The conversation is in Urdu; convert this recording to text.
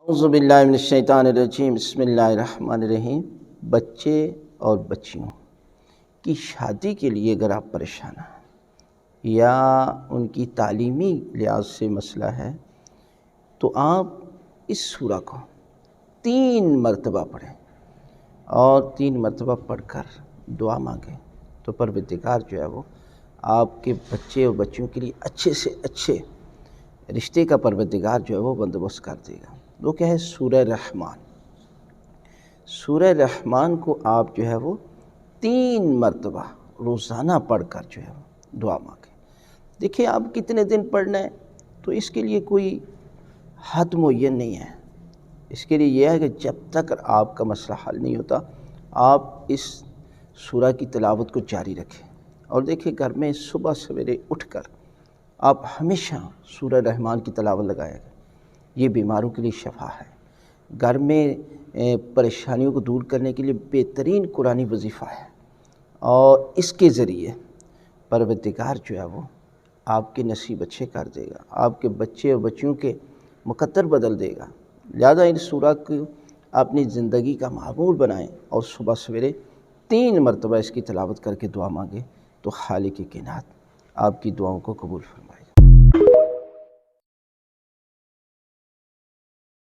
اعوذ باللہ من الشیطان الرجیم، بسم اللہ الرحمن الرحیم۔ بچے اور بچیوں کی شادی کے لیے اگر آپ پریشان ہیں یا ان کی تعلیمی لحاظ سے مسئلہ ہے تو آپ اس سورہ کو 3 مرتبہ پڑھیں اور 3 مرتبہ پڑھ کر دعا مانگیں تو پروردگار جو ہے وہ آپ کے بچے اور بچیوں کے لیے اچھے سے اچھے رشتے کا پروردگار جو ہے وہ بندوبست کر دے گا۔ وہ کیا ہے؟ سورہ رحمان۔ سورہ رحمان کو آپ جو ہے وہ 3 مرتبہ روزانہ پڑھ کر جو ہے وہ دعا مانگیں۔ دیکھیں آپ کتنے دن پڑھنا ہے تو اس کے لیے کوئی حد معین نہیں ہے۔ اس کے لیے یہ ہے کہ جب تک آپ کا مسئلہ حل نہیں ہوتا آپ اس سورہ کی تلاوت کو جاری رکھیں، اور دیکھیں گھر میں صبح سویرے اٹھ کر آپ ہمیشہ سورہ رحمان کی تلاوت لگائیں گے، یہ بیماروں کے لیے شفا ہے۔ گھر میں پریشانیوں کو دور کرنے کے لیے بہترین قرآنی وظیفہ ہے، اور اس کے ذریعے پروردگار جو ہے وہ آپ کے نصیب اچھے کر دے گا، آپ کے بچے اور بچیوں کے مقدر بدل دے گا۔ لہذا ان سورہ کو اپنی زندگی کا معمول بنائیں اور صبح سویرے 3 مرتبہ اس کی تلاوت کر کے دعا مانگیں تو خالق کائنات آپ کی دعاؤں کو قبول فرمائے۔